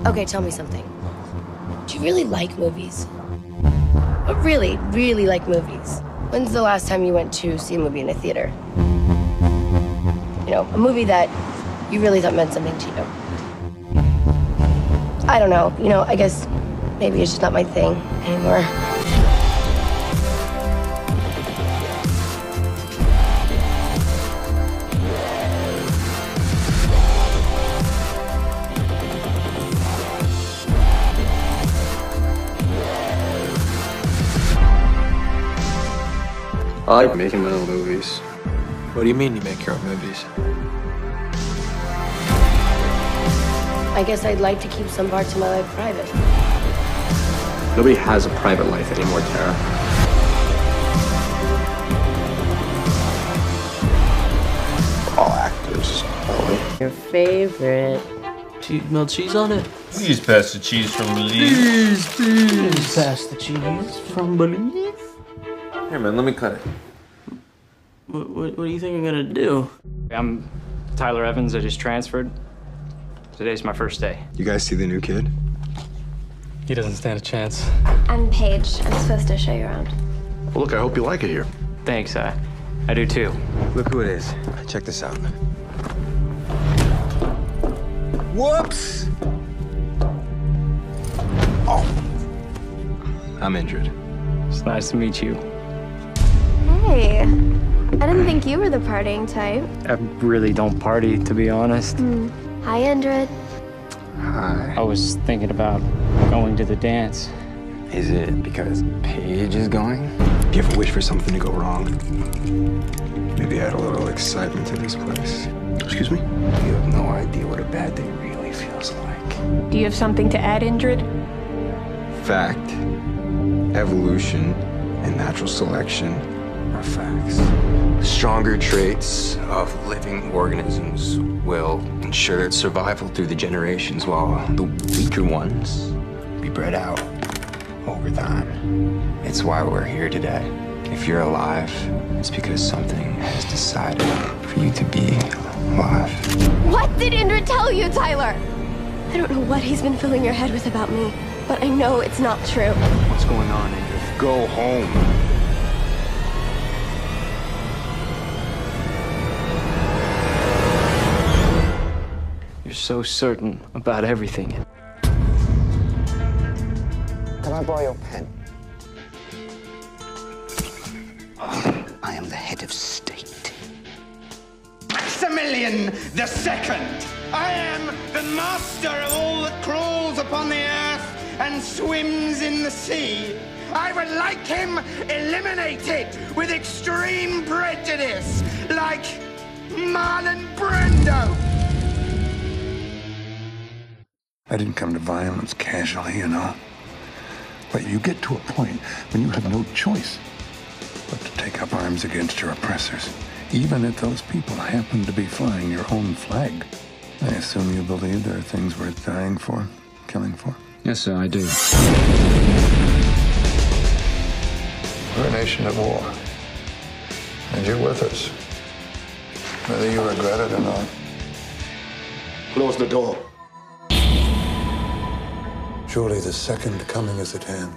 Okay, tell me something. Do you really like movies? Really, really like movies? When's the last time you went to see a movie in a theater? You know, a movie that you really thought meant something to you. I don't know, I guess maybe it's just not my thing anymore. I like making my own movies. What do you mean you make your own movies? I guess I'd like to keep some parts of my life private. Nobody has a private life anymore, Tara. We're all actors, aren't we? Your favorite. Melt cheese on it? Please pass the cheese from Belize. Please pass the cheese from Belize. Here, man, let me cut it. What do you think I'm gonna do? I'm Tyler Evans. I just transferred. Today's my first day. You guys see the new kid? He doesn't stand a chance. I'm Paige. I'm supposed to show you around. Well, look, I hope you like it here. Thanks, I do too. Look who it is. Check this out. Whoops! Oh. I'm injured. It's nice to meet you. Hey, I didn't think you were the partying type. I really don't party, to be honest. Hi, Indrid. Hi. I was thinking about going to the dance. Is it because Paige is going? Do you ever wish for something to go wrong? Maybe add a little excitement to this place. Excuse me? You have no idea what a bad day really feels like. Do you have something to add, Indrid? Fact, evolution, and natural selection are facts. Stronger traits of living organisms will ensure its survival through the generations, while the weaker ones be bred out over time. It's why we're here today. If you're alive, it's because something has decided for you to be alive. What did Indrid tell you, Tyler? I don't know what he's been filling your head with about me, but I know it's not true. What's going on, Indrid? Go home. You're so certain about everything. Can I borrow your pen? I am the head of state. Maximilian the Second. I am the master of all that crawls upon the earth and swims in the sea. I would like him eliminated with extreme prejudice, like Marlon Brando. I didn't come to violence casually, you know. But you get to a point when you have no choice but to take up arms against your oppressors, even if those people happen to be flying your own flag. I assume you believe there are things worth dying for, killing for? Yes, sir, I do. We're a nation at war, and you're with us, whether you regret it or not. Close the door. Surely the second coming is at hand.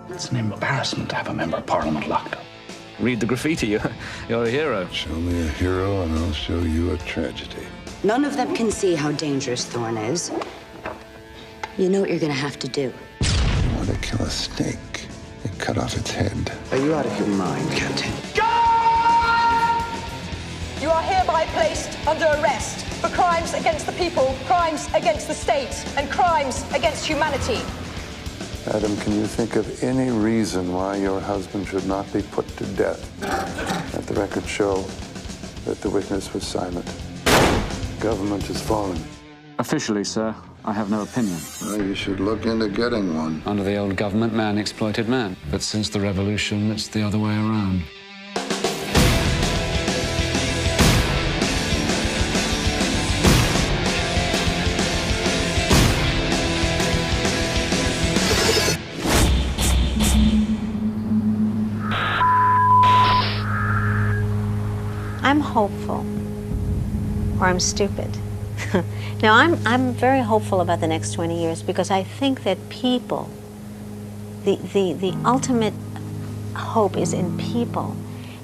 It's an embarrassment to have a member of Parliament locked up. Read the graffiti, you're a hero. Show me a hero and I'll show you a tragedy. None of them can see how dangerous Thorn is. You know what you're gonna have to do. You want to kill a snake, you cut off its head. Are you out of your mind, Captain? You are hereby placed under arrest for crimes against the people, crimes against the state, and crimes against humanity. Adam, can you think of any reason why your husband should not be put to death? Let the record show that the witness was silent. Government is falling. Officially, sir, I have no opinion. Well, you should look into getting one. Under the old government, man exploited man. But since the revolution, it's the other way around. I'm hopeful, or I'm stupid. Now, I'm very hopeful about the next 20 years because I think that people, the ultimate hope is in people.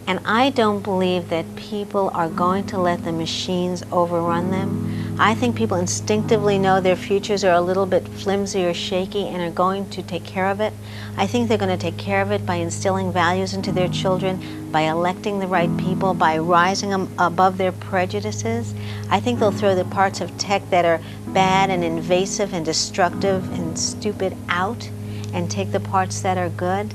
And I don't believe that people are going to let the machines overrun them. I think people instinctively know their futures are a little bit flimsy or shaky and are going to take care of it. I think they're going to take care of it by instilling values into their children, by electing the right people, by rising them above their prejudices. I think they'll throw the parts of tech that are bad and invasive and destructive and stupid out and take the parts that are good.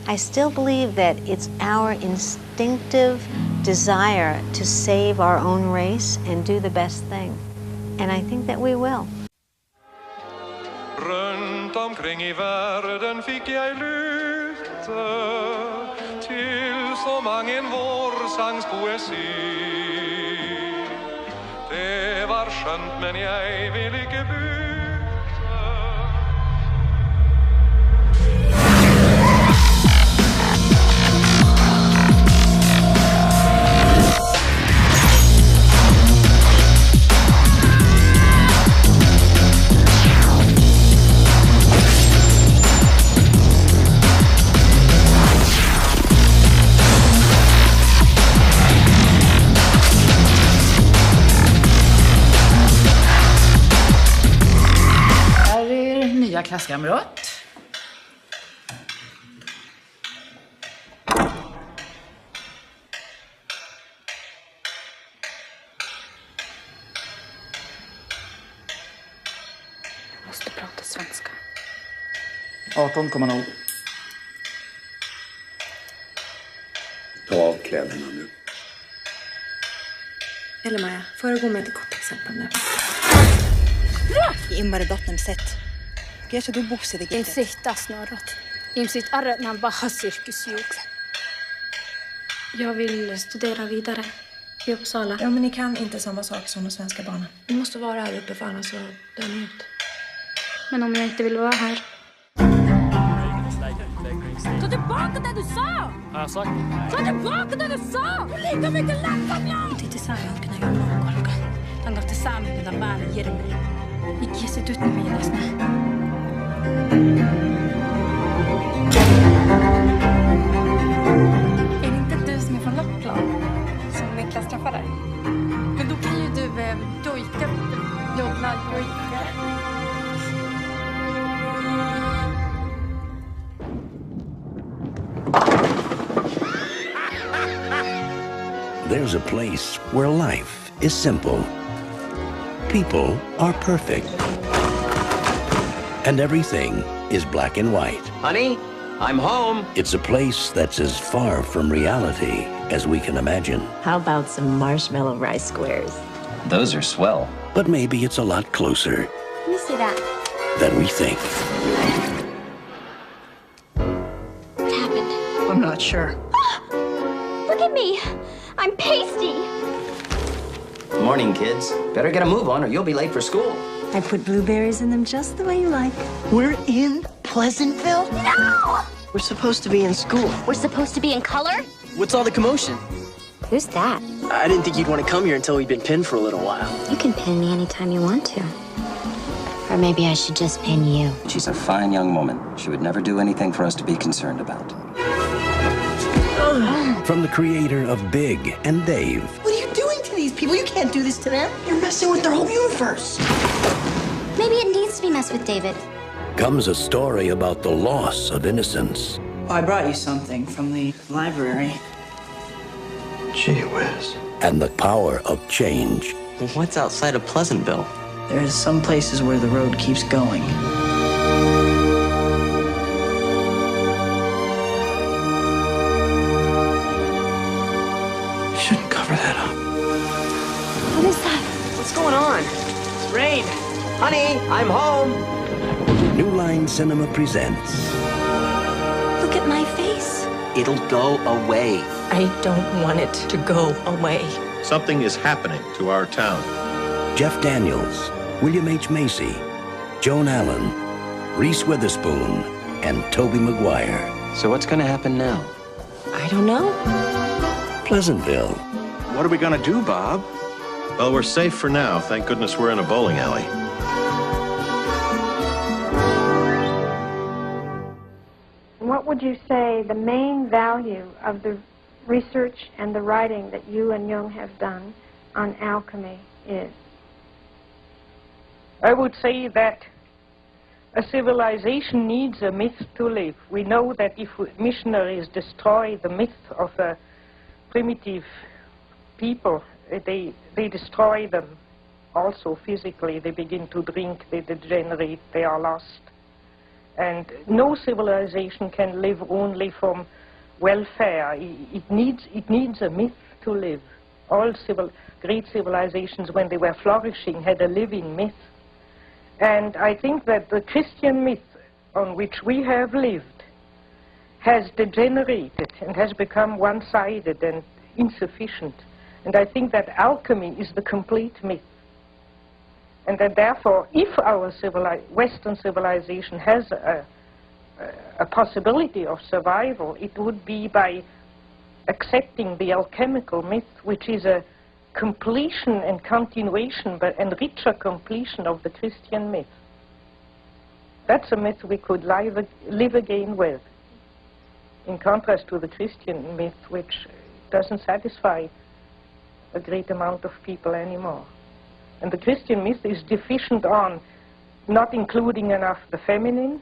I still believe that it's our instinctive desire to save our own race and do the best thing. And I think that we will. Runt omkring I världen fick jag lyfte till så mången vårsangs poesi. Det var skönt men jag vill icke byta. Nya klasskamrat. Måste prata svenska. 18,0. Ta av kläderna nu. Eller Maja, får jag gå med till kortexempel nu? Immari dotten set. Kiesä tuu bussiti En sihtas norrat. Ihmiset arenan baha sirkusjuukse. Jag vill studera vidare i Uppsala. Ja, men ni kan inte samma sak som de svenska barnen. Ni måste vara här uppe för annars så dör ni ut. Men om jag inte vill vara här? Ta tillbaka det du sa! Har jag sagt? Ta tillbaka det du sa! Du är lika mycket lätt som jag! Inte tisää johonkin näin muokolka. Tankatte saaminen tämän päälle jirmiin. Mikä se tyttö mielestä? Är det inte du som är från Lappland? Som Niklas träffade? Men då kan ju du jojka. Joddla, jojka. There's a place where life is simple. People are perfect. And everything is black and white. Honey, I'm home. It's a place that's as far from reality as we can imagine. How about some marshmallow rice squares? Those are swell. But maybe it's a lot closer Let me see that. than we think. What happened? I'm not sure. Look at me. I'm pasty. Morning, kids. Better get a move on or you'll be late for school. I put blueberries in them just the way you like. We're in Pleasantville? No! We're supposed to be in school. We're supposed to be in color? What's all the commotion? Who's that? I didn't think you'd want to come here until we'd been pinned for a little while. You can pin me anytime you want to. Or maybe I should just pin you. She's a fine young woman. She would never do anything for us to be concerned about. From the creator of Big and Dave, What are you doing to these people? You can't do this to them. You're messing with their whole universe. Maybe it needs to be messed with David. comes a story about the loss of innocence. I brought you something from the library. Gee whiz. And the power of change. What's outside of Pleasantville? There's some places where the road keeps going. You shouldn't cover that up. What is that? What's going on? It's rain. Honey, I'm home. New Line Cinema presents Look at my face. It'll go away. I don't want it to go away. Something is happening to our town. Jeff Daniels, William H. Macy, Joan Allen, Reese Witherspoon, and Tobey Maguire. So what's going to happen now? I don't know. Pleasantville. What are we going to do, Bob? Well, we're safe for now. Thank goodness we're in a bowling alley. What would you say the main value of the research and the writing that you and Jung have done on alchemy is? I would say that a civilization needs a myth to live. We know that if missionaries destroy the myth of a primitive people, they destroy them also physically. They begin to drink, they degenerate, they are lost. And no civilization can live only from welfare. It needs a myth to live. All great civilizations, when they were flourishing, had a living myth. And I think that the Christian myth on which we have lived has degenerated and has become one-sided and insufficient. And I think that alchemy is the complete myth. And that therefore, if our Western civilization has a possibility of survival, it would be by accepting the alchemical myth, which is a completion and continuation, but and richer completion of the Christian myth. That's a myth we could live again with, in contrast to the Christian myth, which doesn't satisfy a great amount of people anymore. And the Christian myth is deficient on not including enough the feminine,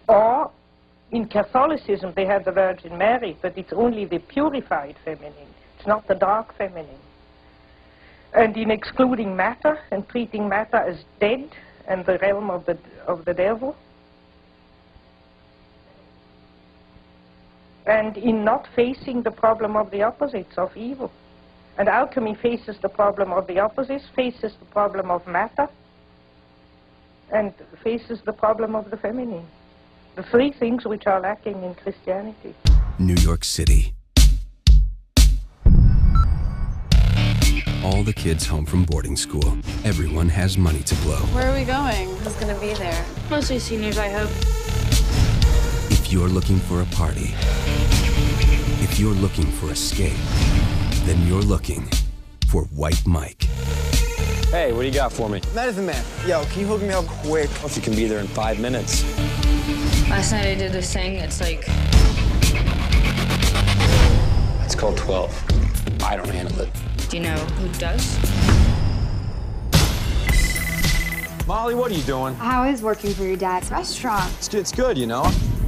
or in Catholicism they have the Virgin Mary, but it's only the purified feminine. It's not the dark feminine. And in excluding matter and treating matter as dead and the realm of the devil. And in not facing the problem of the opposites of evil. And alchemy faces the problem of the opposites, faces the problem of matter, and faces the problem of the feminine. The three things which are lacking in Christianity. New York City. All the kids home from boarding school. Everyone has money to blow. Where are we going? Who's gonna be there? Mostly seniors, I hope. If you're looking for a party, if you're looking for escape, then you're looking for White Mike. Hey, what do you got for me? Medicine Man, yo, can you hook me up quick? If you can be there in 5 minutes. Last night I did this thing, it's like... It's called 12. I don't handle it. Do you know who does? Molly, what are you doing? How is working for your dad's restaurant? It's good, you know.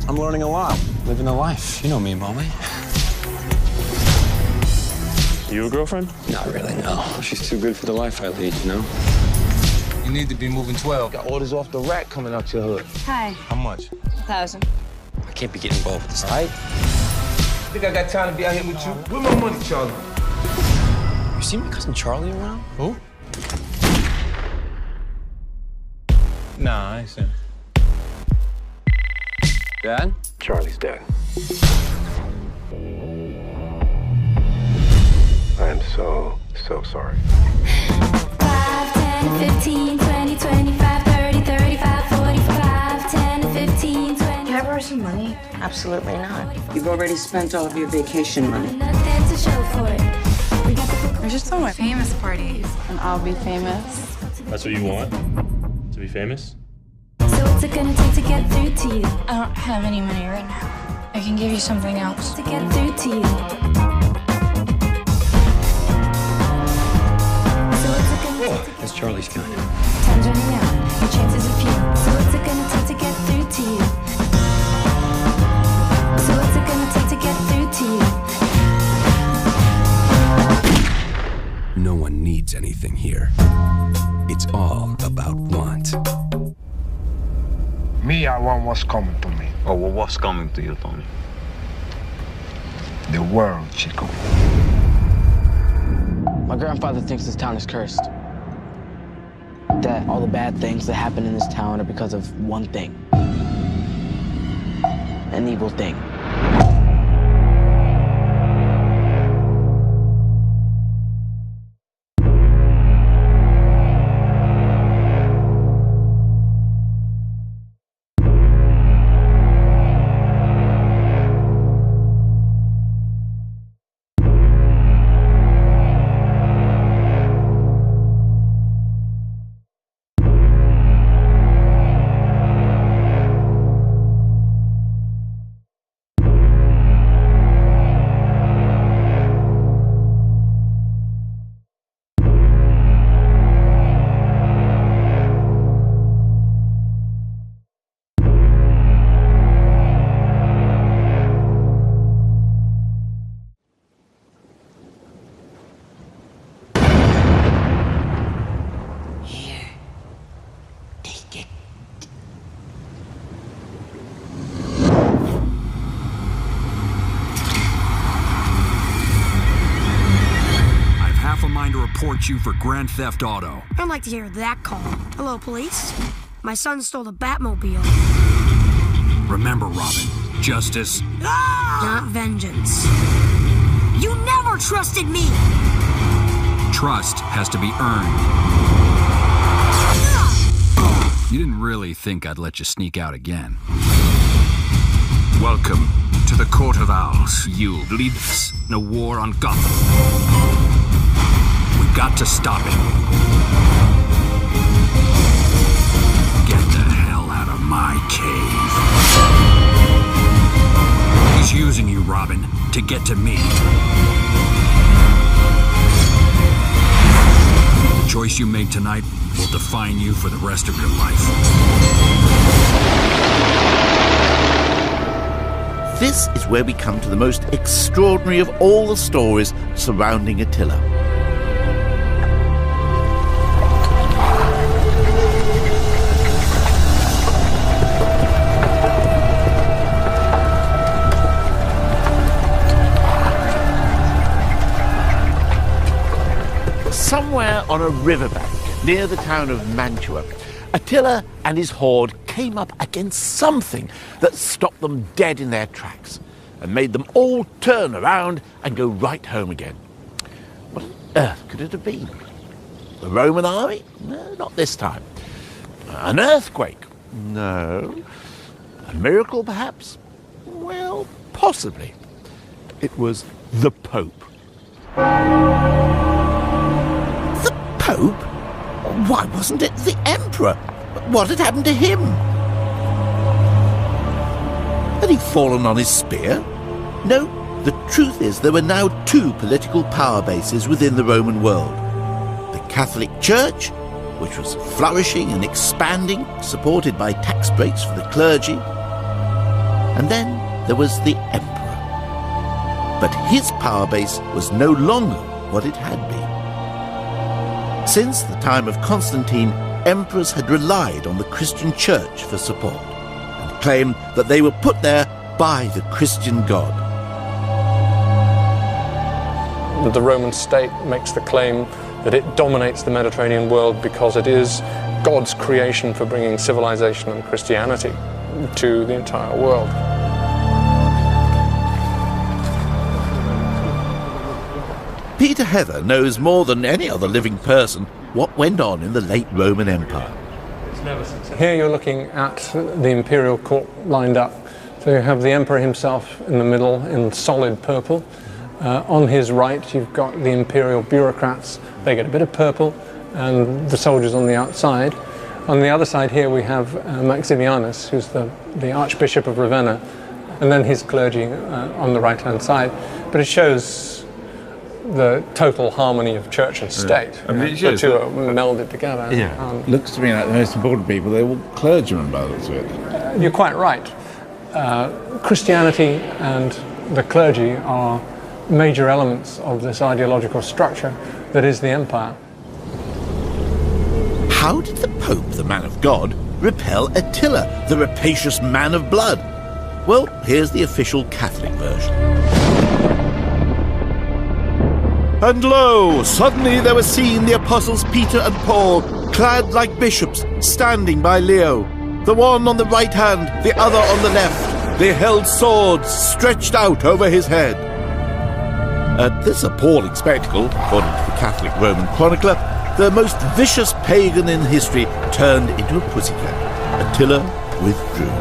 I'm learning a lot. Living the life. You know me, Molly. You a girlfriend? Not really, no. She's too good for the life I lead, you know? You need to be moving 12. Got orders off the rack coming out your hood. Hi. How much? 1,000. I can't be getting involved with this, all right? Think I got time to be out here with you? Where my money, Charlie? You see my cousin Charlie around? Who? Nah, I ain't seen him. Dad? Charlie's dead. I'm so sorry. 5, 10, 15, 20, 25, 30, 35, 45, 10, 15, 20. Can I borrow some money? Absolutely not. You've already spent all of your vacation money. Nothing to show for it. I just throw my famous parties, and I'll be famous. That's what you want? To be famous? So what's it gonna take to get through to you? I don't have any money right now. I can give you something else. To get through to you. That's Charlie's gun. Time's running out, your chances are few. So what's it gonna take to get through to you? So what's it gonna take to get through to you? No one needs anything here. It's all about want. Me, I want what's coming to me. Oh, well, what's coming to you, Tony? The world, Chico. My grandfather thinks this town is cursed. That all the bad things that happen in this town are because of one thing. An evil thing. report you for Grand Theft Auto. I'd like to hear that call. Hello, police. My son stole the Batmobile. Remember, Robin, justice... Not vengeance. You never trusted me! Trust has to be earned. You didn't really think I'd let you sneak out again. Welcome to the Court of Owls. You lead us in a war on Gotham. We've got to stop it. Get the hell out of my cave. He's using you, Robin, to get to me. The choice you make tonight will define you for the rest of your life. This is where we come to the most extraordinary of all the stories surrounding Attila. Somewhere on a riverbank near the town of Mantua, Attila and his horde came up against something that stopped them dead in their tracks and made them all turn around and go right home again. What on earth could it have been? The Roman army? No, not this time. An earthquake? No. A miracle, perhaps? Well, possibly. It was the Pope. The Pope? Why wasn't it the Emperor? What had happened to him? Had he fallen on his spear? No, the truth is there were now two political power bases within the Roman world. The Catholic Church, which was flourishing and expanding, supported by tax breaks for the clergy. And then there was the Emperor. But his power base was no longer what it had been. Since the time of Constantine, emperors had relied on the Christian Church for support and claimed that they were put there by the Christian God. The Roman state makes the claim that it dominates the Mediterranean world because it is God's creation for bringing civilization and Christianity to the entire world. Peter Heather knows more than any other living person what went on in the late Roman Empire. Here you're looking at the imperial court lined up. So you have the emperor himself in the middle in solid purple. On his right you've got the imperial bureaucrats. They get a bit of purple, and the soldiers on the outside. On the other side here we have Maximianus, who's the Archbishop of Ravenna, and then his clergy on the right-hand side. But it shows the total harmony of church and state. I mean, the two are melded together. Looks to me like the most important people, they're all clergymen by the looks of it. You're quite right. Christianity and the clergy are major elements of this ideological structure that is the empire. How did the Pope, the man of God, repel Attila, the rapacious man of blood? Well, here's the official Catholic version. And lo, suddenly there were seen the apostles Peter and Paul, clad like bishops, standing by Leo. The one on the right hand, the other on the left. They held swords stretched out over his head. At this appalling spectacle, according to the Catholic Roman chronicler, the most vicious pagan in history turned into a pussycat. Attila withdrew.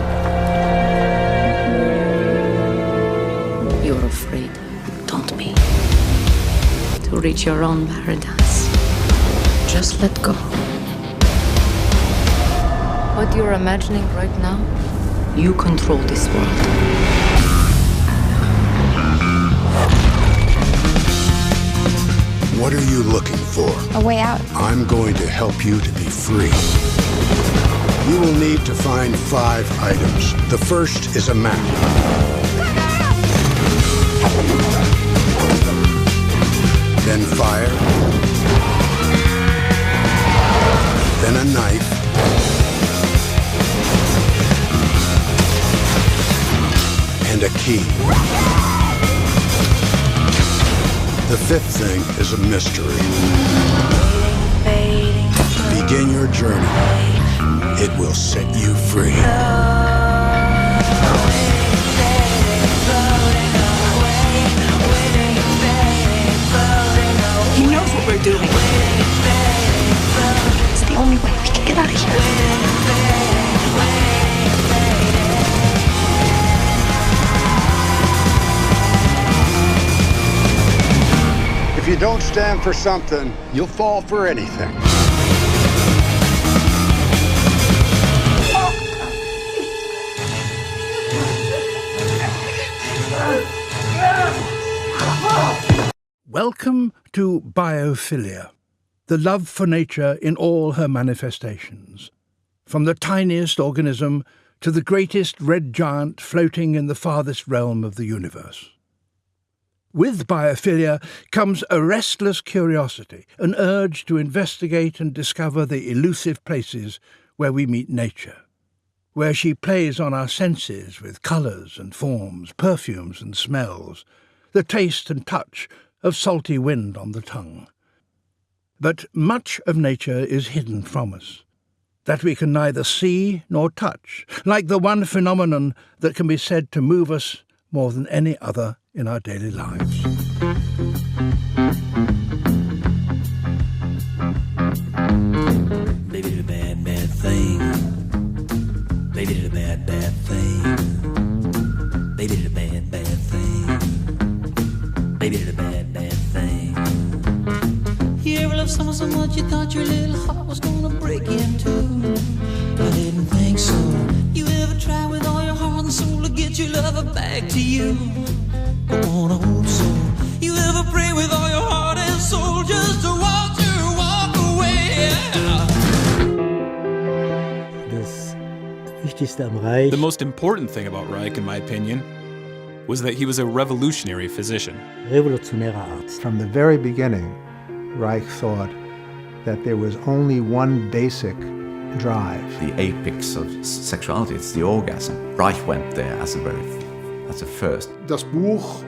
You're afraid, don't be. To reach your own paradise. Just let go. What you're imagining right now, you control this world. What are you looking for? A way out. I'm going to help you to be free. You will need to find 5 items. The first is a map. Then fire. Then a knife. And a key. The 5th thing is a mystery. your journey. It will set you free. He knows what we're doing. It's the only way we can get out of here. If you don't stand for something, you'll fall for anything. Welcome to biophilia, the love for nature in all her manifestations. From the tiniest organism to the greatest red giant floating in the farthest realm of the universe. With biophilia comes a restless curiosity, an urge to investigate and discover the elusive places where we meet nature, where she plays on our senses with colours and forms, perfumes and smells, the taste and touch of salty wind on the tongue. But much of nature is hidden from us, that we can neither see nor touch, like the one phenomenon that can be said to move us more than any other in our daily lives. Baby did a bad, bad thing. Baby did a bad, bad thing. Baby did a bad, bad thing. Baby did a bad, bad thing. You ever loved someone so much you thought your little heart was gonna break in two? I didn't think so. You ever try with all your heart and soul to get your lover back to you? I wanna hope so. You ever pray with all your heart and soul just to watch her walk away? The most important thing about Reich, in my opinion, was that he was a revolutionary physician. From the very beginning, Reich thought that there was only one basic drive. The apex of sexuality, it's the orgasm. Reich went there as a first. Das Buch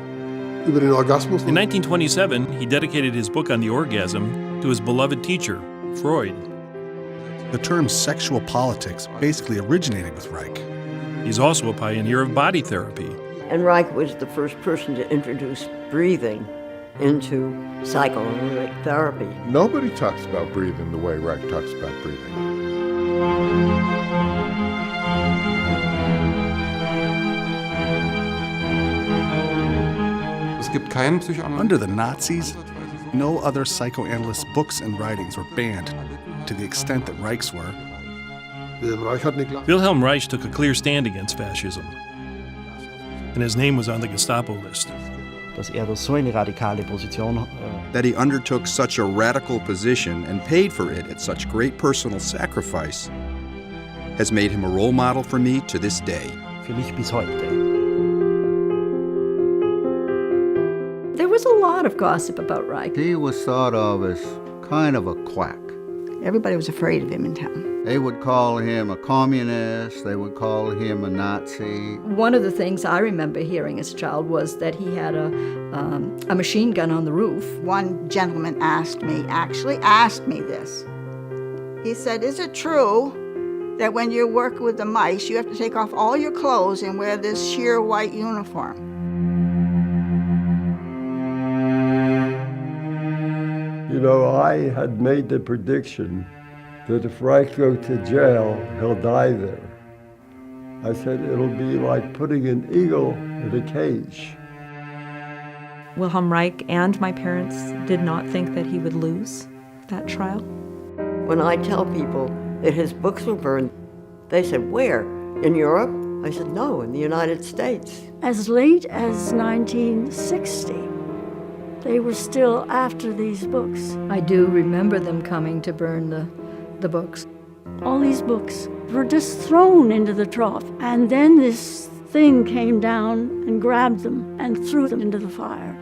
über den Orgasmus. In 1927, he dedicated his book on the orgasm to his beloved teacher, Freud. The term sexual politics basically originated with Reich. He's also a pioneer of body therapy. And Reich was the first person to introduce breathing into psychoanalytic therapy. Nobody talks about breathing the way Reich talks about breathing. Under the Nazis, no other psychoanalyst books and writings were banned to the extent that Reich's were. Wilhelm Reich took a clear stand against fascism, and his name was on the Gestapo list. That he undertook such a radical position and paid for it at such great personal sacrifice has made him a role model for me to this day. There was a lot of gossip about Reich. He was thought of as kind of a quack. Everybody was afraid of him in town. They would call him a communist, they would call him a Nazi. One of the things I remember hearing as a child was that he had a machine gun on the roof. One gentleman actually asked me this. He said, is it true that when you work with the mice, you have to take off all your clothes and wear this sheer white uniform? You know, I had made the prediction that if Reich goes to jail, he'll die there. I said it'll be like putting an eagle in a cage. Wilhelm Reich and my parents did not think that he would lose that trial. When I tell people that his books were burned, they said, where? In Europe? I said, no, in the United States. As late as 1960. They were still after these books. I do remember them coming to burn the books. All these books were just thrown into the trough, and then this thing came down and grabbed them and threw them into the fire.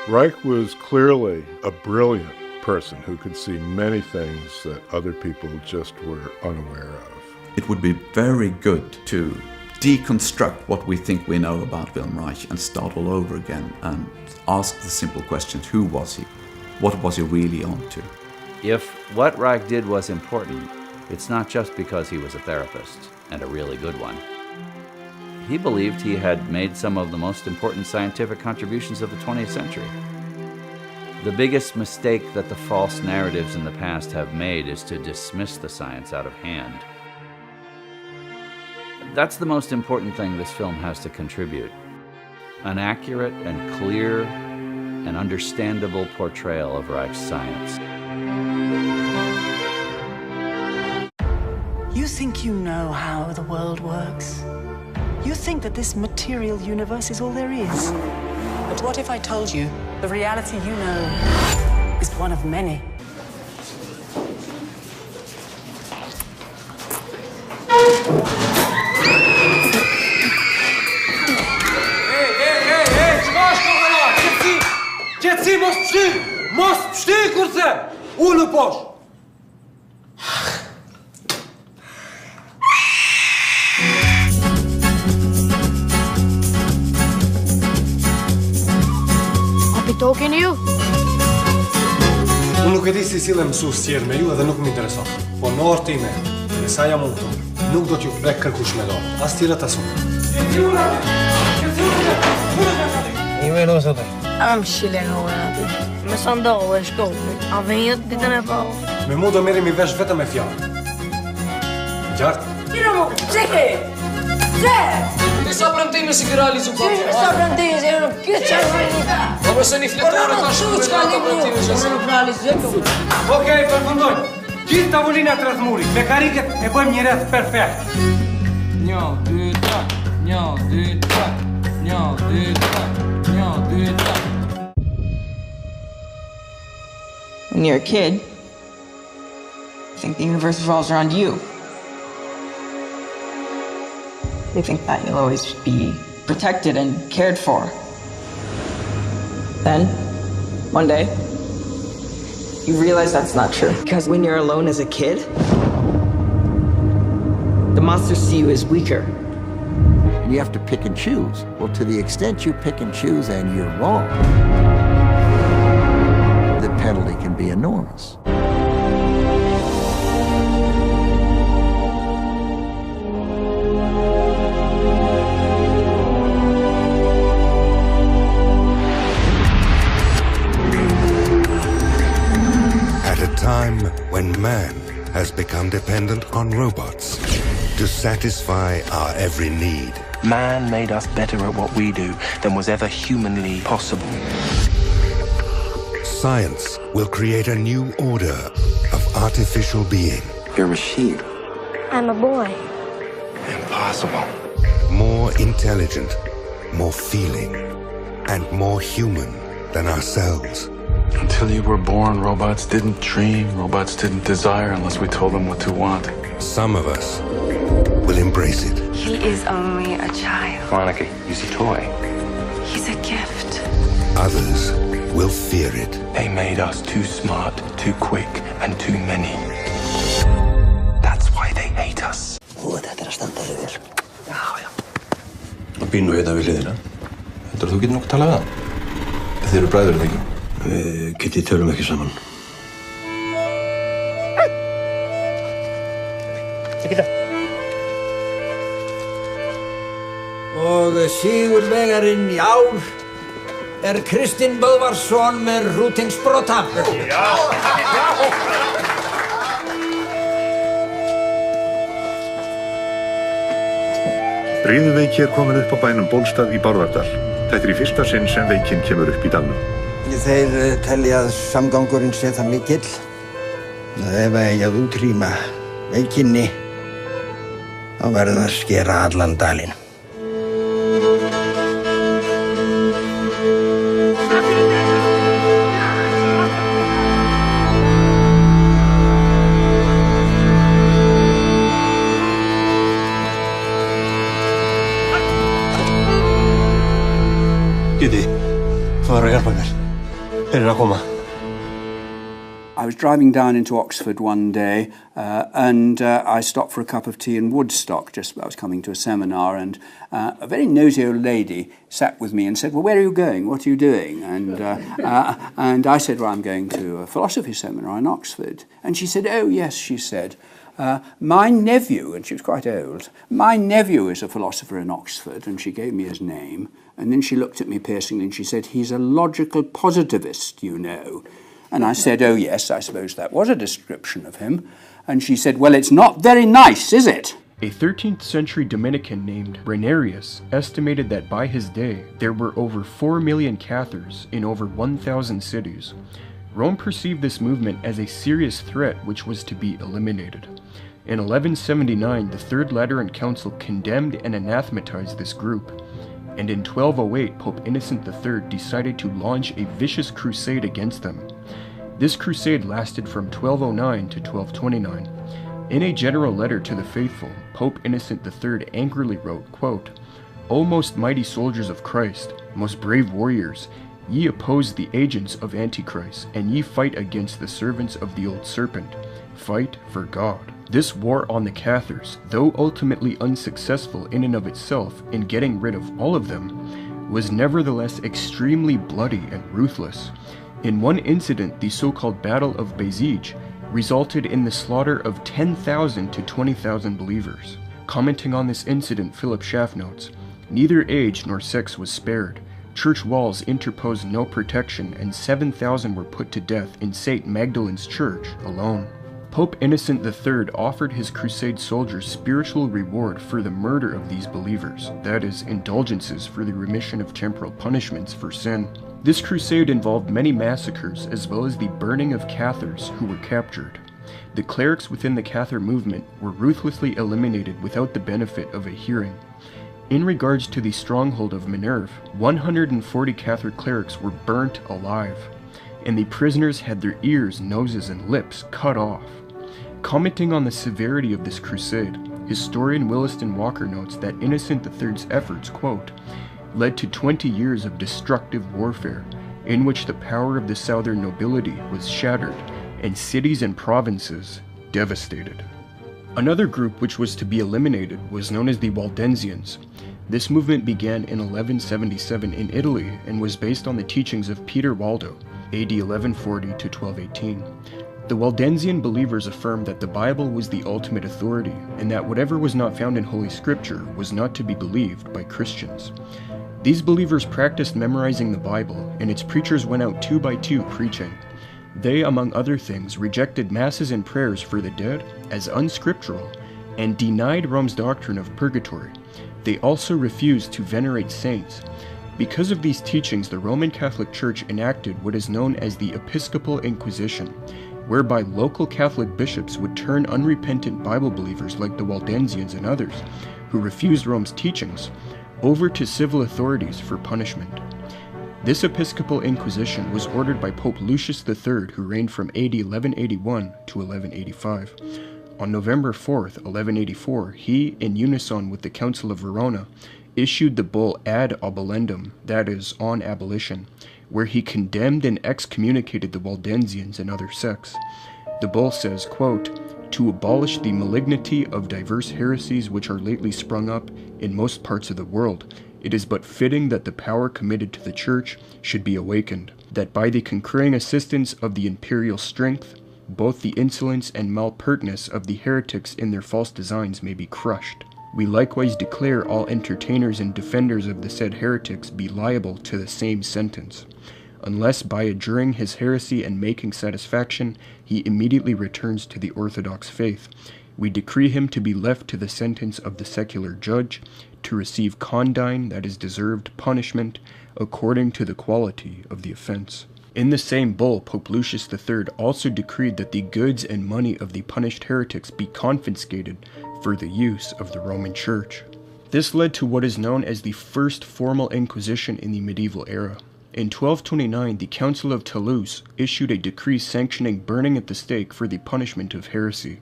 Reich was clearly a brilliant person who could see many things that other people just were unaware of. It would be very good to deconstruct what we think we know about Wilhelm Reich and start all over again and ask the simple questions. Who was he? What was he really on to? If what Reich did was important, it's not just because he was a therapist, and a really good one. He believed he had made some of the most important scientific contributions of the 20th century. The biggest mistake that the false narratives in the past have made is to dismiss the science out of hand. That's the most important thing this film has to contribute. An accurate and clear and understandable portrayal of Reich's science. You think you know how the world works? You think that this material universe is all there is? But what if I told you the reality you know is one of many? Qetësi mos pështy kurse, unë poshtë. Talking to you? Unë nuk e di si sillem mësues tjerë me ju edhe nuk më intereson. Po në orë time, dhe sa jam unë këtu, nuk do t'ju prek kërkush me dorë. As tjerët as unë. I'm chilling over. Me sandaler i shkollën. A venjet ditën e parë. Me mu do merremi vesh vetëm me fjalë. Gjartë? Tira mo, pse ke? Pse? Sa premtime si ke realizu pa? Sa premtime si në këtë që rrënita? Po përse një fletore ta shumë me ta premtime që se nuk realizujë. Okej, përfundojmë. Gjithë tavolina të rrëthmurit, me kariket e bëjmë një rreth perfekt. 1, 2, 3, 1, 2, 3, 1, 2, 3, 1, 2, 3. When you're a kid, you think the universe revolves around you. You think that you'll always be protected and cared for. Then, one day, you realize that's not true. Because when you're alone as a kid, the monsters see you as weaker. And you have to pick and choose. Well, to the extent you pick and choose and you're wrong, the penalty can be enormous. At a time when man has become dependent on robots to satisfy our every need. Man made us better at what we do than was ever humanly possible. Science will create a new order of artificial being. You're a machine. I'm a boy. Impossible. More intelligent, more feeling, and more human than ourselves. Until you were born, robots didn't dream, robots didn't desire unless we told them what to want. Some of us will embrace it. He is only a child. Monica, he's a toy. He's a gift. Others will fear it. They made us too smart, too quick, and too many. That's why they hate us. Þetta að standa þig vel. Já. Og Bínu hérna við hliðina. Heldur þú getur nokkuð talað við hann? Þið eru bræður, eða ekki? Við Kitty tölum ekki saman. Og sigurvegarinn í ár Kristinn Böðvarsson með rútingsbrota. Riðuveiki komin upp á bænum Bólstað í Bárðardal. Þetta í fyrsta sinn sem veikin kemur upp í dalnum. Þeir telja að samgangurinn sé það mikill að ef eigi að útrýma veikinni þá verður að skera allan dalinn. Kitty, þú verður að hjálpa mér. Þeir eru að koma. I was driving down into Oxford one day and I stopped for a cup of tea in Woodstock. I was coming to a seminar, and a very nosy old lady sat with me and said, "Well, where are you going? What are you doing?" And I said, "Well, I'm going to a philosophy seminar in Oxford." And she said, "Oh, yes," she said, "my nephew," and she was quite old, "my nephew is a philosopher in Oxford," and she gave me his name. And then she looked at me piercingly and she said, "He's a logical positivist, you know." And I said, "Oh, yes, I suppose that was a description of him." And she said, "Well, it's not very nice, is it?" A 13th century Dominican named Renarius estimated that by his day there were over 4 million Cathars in over 1,000 cities. Rome perceived this movement as a serious threat which was to be eliminated. In 1179, the Third Lateran Council condemned and anathematized this group. And in 1208, Pope Innocent III decided to launch a vicious crusade against them. This crusade lasted from 1209 to 1229. In a general letter to the faithful, Pope Innocent III angrily wrote, quote, "O most mighty soldiers of Christ, most brave warriors, ye oppose the agents of Antichrist, and ye fight against the servants of the old serpent. Fight for God." This war on the Cathars, though ultimately unsuccessful in and of itself in getting rid of all of them, was nevertheless extremely bloody and ruthless. In one incident, the so-called Battle of Bezij resulted in the slaughter of 10,000 to 20,000 believers. Commenting on this incident, Philip Schaff notes, "Neither age nor sex was spared. Church walls interposed no protection, and 7,000 were put to death in St. Magdalen's Church alone." Pope Innocent III offered his crusade soldiers spiritual reward for the murder of these believers, that is, indulgences for the remission of temporal punishments for sin. This crusade involved many massacres as well as the burning of Cathars who were captured. The clerics within the Cathar movement were ruthlessly eliminated without the benefit of a hearing. In regards to the stronghold of Minerve, 140 Cathar clerics were burnt alive, and the prisoners had their ears, noses, and lips cut off. Commenting on the severity of this crusade, historian Williston Walker notes that Innocent III's efforts, quote, led to 20 years of destructive warfare, in which the power of the southern nobility was shattered and cities and provinces devastated. Another group which was to be eliminated was known as the Waldensians. This movement began in 1177 in Italy and was based on the teachings of Peter Waldo, AD 1140 to 1218. The Waldensian believers affirmed that the Bible was the ultimate authority, and that whatever was not found in Holy Scripture was not to be believed by Christians. These believers practiced memorizing the Bible, and its preachers went out 2 by 2 preaching. They, among other things, rejected masses and prayers for the dead as unscriptural, and denied Rome's doctrine of purgatory. They also refused to venerate saints. Because of these teachings, the Roman Catholic Church enacted what is known as the Episcopal Inquisition, whereby local Catholic bishops would turn unrepentant Bible believers like the Waldensians and others, who refused Rome's teachings, over to civil authorities for punishment. This Episcopal Inquisition was ordered by Pope Lucius III, who reigned from AD 1181 to 1185. On November 4th, 1184, he, in unison with the Council of Verona, issued the bull Ad Abolendum, that is, on abolition, where he condemned and excommunicated the Waldensians and other sects. The bull says, quote, "To abolish the malignity of diverse heresies which are lately sprung up in most parts of the world, it is but fitting that the power committed to the Church should be awakened, that by the concurring assistance of the imperial strength, both the insolence and malpertness of the heretics in their false designs may be crushed. We likewise declare all entertainers and defenders of the said heretics be liable to the same sentence, unless by adjuring his heresy and making satisfaction, he immediately returns to the orthodox faith. We decree him to be left to the sentence of the secular judge, to receive condign, that is deserved punishment, according to the quality of the offense." In the same bull, Pope Lucius III also decreed that the goods and money of the punished heretics be confiscated for the use of the Roman Church. This led to what is known as the first formal Inquisition in the medieval era. In 1229, the Council of Toulouse issued a decree sanctioning burning at the stake for the punishment of heresy.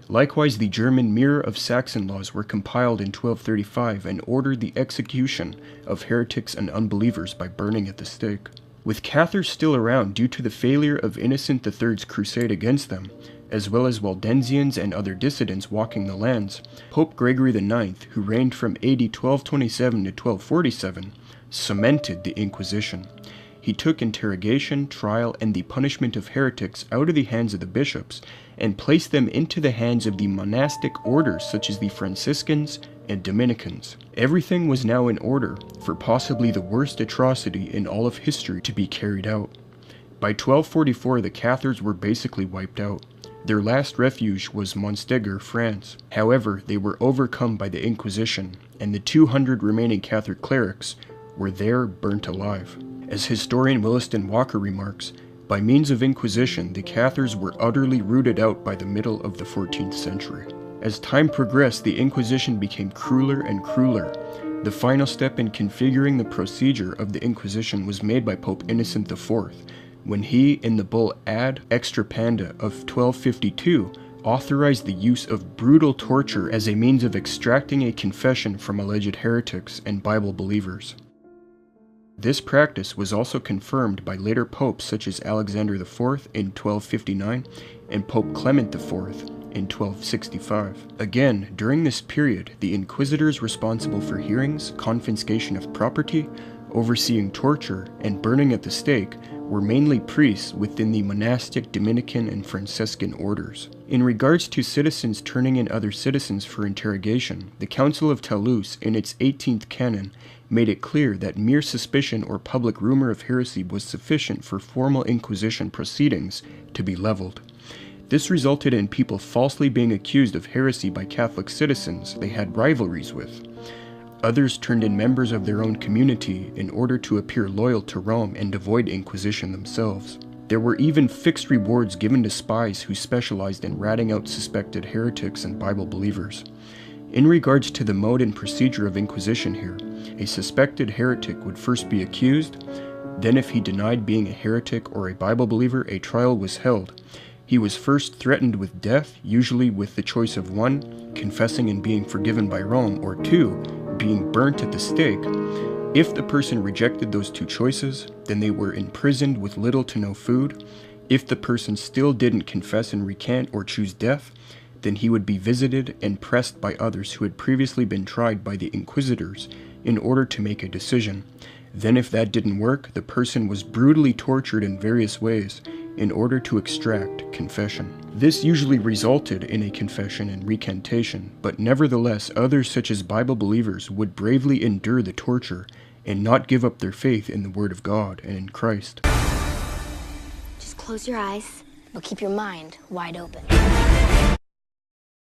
Likewise, the German Mirror of Saxon laws were compiled in 1235 and ordered the execution of heretics and unbelievers by burning at the stake. With Cathars still around due to the failure of Innocent III's crusade against them, as well as Waldensians and other dissidents walking the lands, Pope Gregory IX, who reigned from AD 1227 to 1247, cemented the Inquisition. He took interrogation, trial, and the punishment of heretics out of the hands of the bishops and placed them into the hands of the monastic orders such as the Franciscans and Dominicans. Everything was now in order for possibly the worst atrocity in all of history to be carried out. By 1244, the Cathars were basically wiped out. Their last refuge was Montségur, France. However, they were overcome by the Inquisition, and the 200 remaining Catholic clerics were there burnt alive. As historian Williston Walker remarks, by means of Inquisition, the Cathars were utterly rooted out by the middle of the 14th century. As time progressed, the Inquisition became crueler and crueler. The final step in configuring the procedure of the Inquisition was made by Pope Innocent IV, when he, in the bull Ad Extirpanda of 1252, authorized the use of brutal torture as a means of extracting a confession from alleged heretics and Bible believers. This practice was also confirmed by later popes such as Alexander IV in 1259 and Pope Clement IV in 1265. Again, during this period, the inquisitors responsible for hearings, confiscation of property, overseeing torture, and burning at the stake were mainly priests within the monastic Dominican and Franciscan orders. In regards to citizens turning in other citizens for interrogation, the Council of Toulouse, in its 18th canon, made it clear that mere suspicion or public rumor of heresy was sufficient for formal Inquisition proceedings to be leveled. This resulted in people falsely being accused of heresy by Catholic citizens they had rivalries with. Others turned in members of their own community in order to appear loyal to Rome and avoid Inquisition themselves. There were even fixed rewards given to spies who specialized in ratting out suspected heretics and Bible believers. In regards to the mode and procedure of Inquisition here, a suspected heretic would first be accused, then if he denied being a heretic or a Bible believer, a trial was held. He was first threatened with death, usually with the choice of 1, confessing and being forgiven by Rome, or 2, being burnt at the stake. If the person rejected those 2 choices, then they were imprisoned with little to no food. If the person still didn't confess and recant or choose death, then he would be visited and pressed by others who had previously been tried by the inquisitors in order to make a decision. Then if that didn't work, the person was brutally tortured in various ways in order to extract confession. This usually resulted in a confession and recantation, but nevertheless others such as Bible believers would bravely endure the torture and not give up their faith in the Word of God and in Christ. Just close your eyes, but keep your mind wide open.